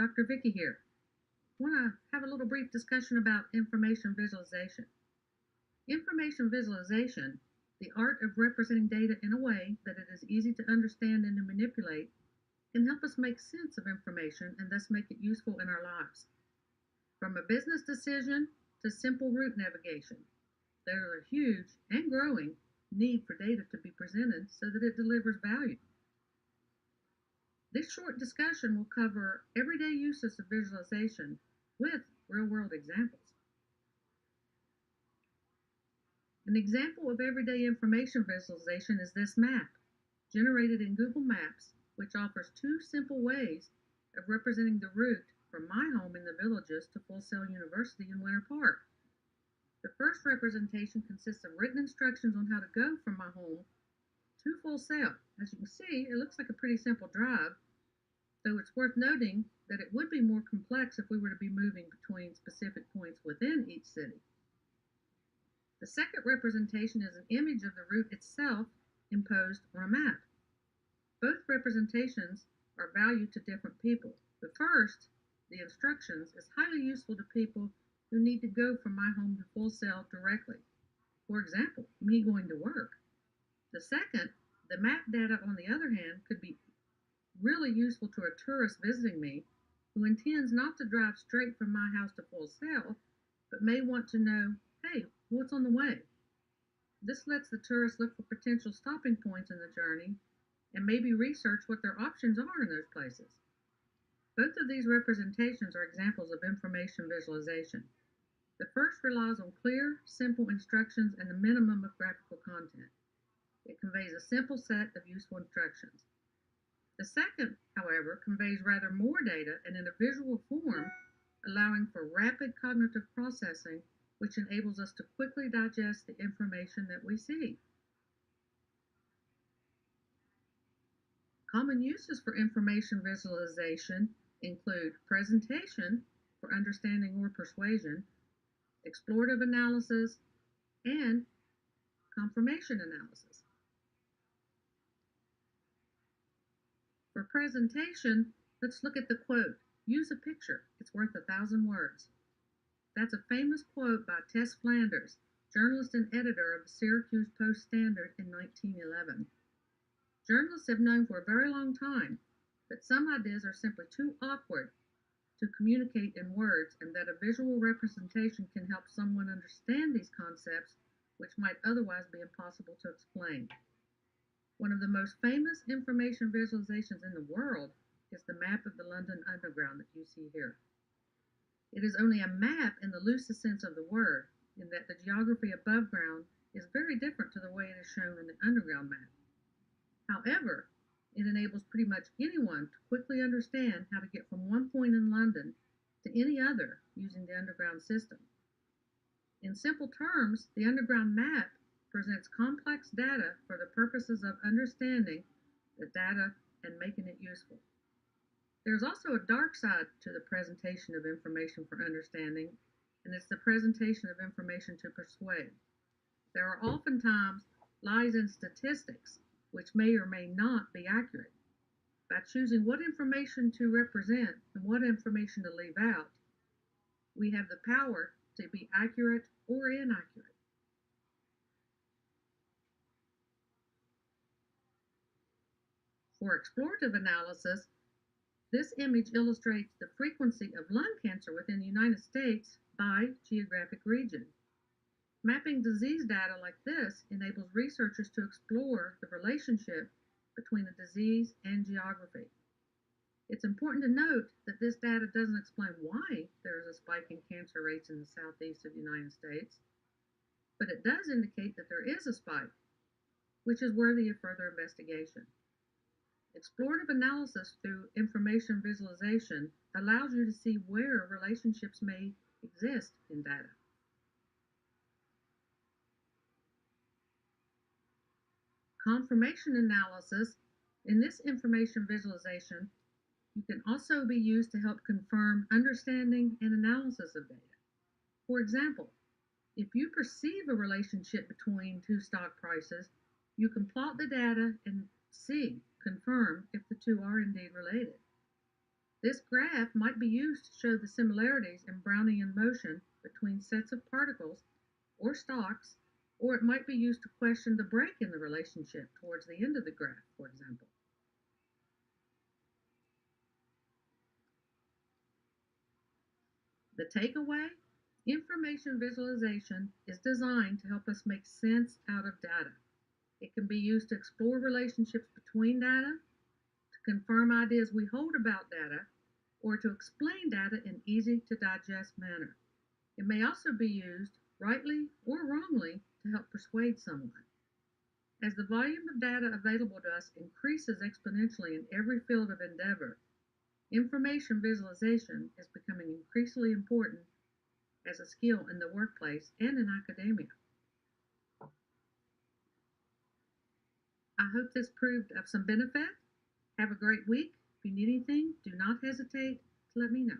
Dr. Vicky here. I want to have a little brief discussion about information visualization. Information visualization, the art of representing data in a way that it is easy to understand and to manipulate, can help us make sense of information and thus make it useful in our lives. From a business decision to simple route navigation, there is a huge and growing need for data to be presented so that it delivers value. This short discussion will cover everyday uses of visualization with real-world examples. An example of everyday information visualization is this map, generated in Google Maps, which offers two simple ways of representing the route from my home in the Villages to Full Sail University in Winter Park. The first representation consists of written instructions on how to go from my home to Full Sail. As you can see, it looks like a pretty simple drive, though it's worth noting that it would be more complex if we were to be moving between specific points within each city. The second representation is an image of the route itself imposed on a map. Both representations are valued to different people. The first, the instructions, is highly useful to people who need to go from my home to Full Sail directly. For example, me going to work. The second, the map data, on the other hand, could be really useful to a tourist visiting me who intends not to drive straight from my house to Full Sail, but may want to know, hey, what's on the way? This lets the tourist look for potential stopping points in the journey and maybe research what their options are in those places. Both of these representations are examples of information visualization. The first relies on clear, simple instructions and a minimum of graphical content. It conveys a simple set of useful instructions. The second, however, conveys rather more data and in a visual form, allowing for rapid cognitive processing, which enables us to quickly digest the information that we see. Common uses for information visualization include presentation for understanding or persuasion, explorative analysis, and confirmation analysis. For presentation, let's look at the quote, "Use a picture, it's worth 1,000 words." That's a famous quote by Tess Flanders, journalist and editor of the Syracuse Post-Standard in 1911. Journalists have known for a very long time that some ideas are simply too awkward to communicate in words and that a visual representation can help someone understand these concepts which might otherwise be impossible to explain. One of the most famous information visualizations in the world is the map of the London Underground that you see here. It is only a map in the loosest sense of the word, in that the geography above ground is very different to the way it is shown in the Underground map. However, it enables pretty much anyone to quickly understand how to get from one point in London to any other using the Underground system. In simple terms, the Underground map presents complex data for the purposes of understanding the data and making it useful. There's also a dark side to the presentation of information for understanding, and it's the presentation of information to persuade. There are oftentimes lies in statistics which may or may not be accurate. By choosing what information to represent and what information to leave out, we have the power to be accurate or inaccurate. For explorative analysis, this image illustrates the frequency of lung cancer within the United States by geographic region. Mapping disease data like this enables researchers to explore the relationship between a disease and geography. It's important to note that this data doesn't explain why there is a spike in cancer rates in the southeast of the United States, but it does indicate that there is a spike, which is worthy of further investigation. Explorative analysis through information visualization allows you to see where relationships may exist in data. Confirmation analysis, in this information visualization, you can also be used to help confirm understanding and analysis of data. For example, if you perceive a relationship between two stock prices, you can plot the data and confirm if the two are indeed related. This graph might be used to show the similarities in Brownian motion between sets of particles or stalks, or it might be used to question the break in the relationship towards the end of the graph, for example. The takeaway: information visualization is designed to help us make sense out of data. It can be used to explore relationships between data, to confirm ideas we hold about data, or to explain data in easy to digest manner. It may also be used, rightly or wrongly, to help persuade someone. As the volume of data available to us increases exponentially in every field of endeavor, information visualization is becoming increasingly important as a skill in the workplace and in academia. I hope this proved of some benefit. Have a great week. If you need anything, do not hesitate to let me know.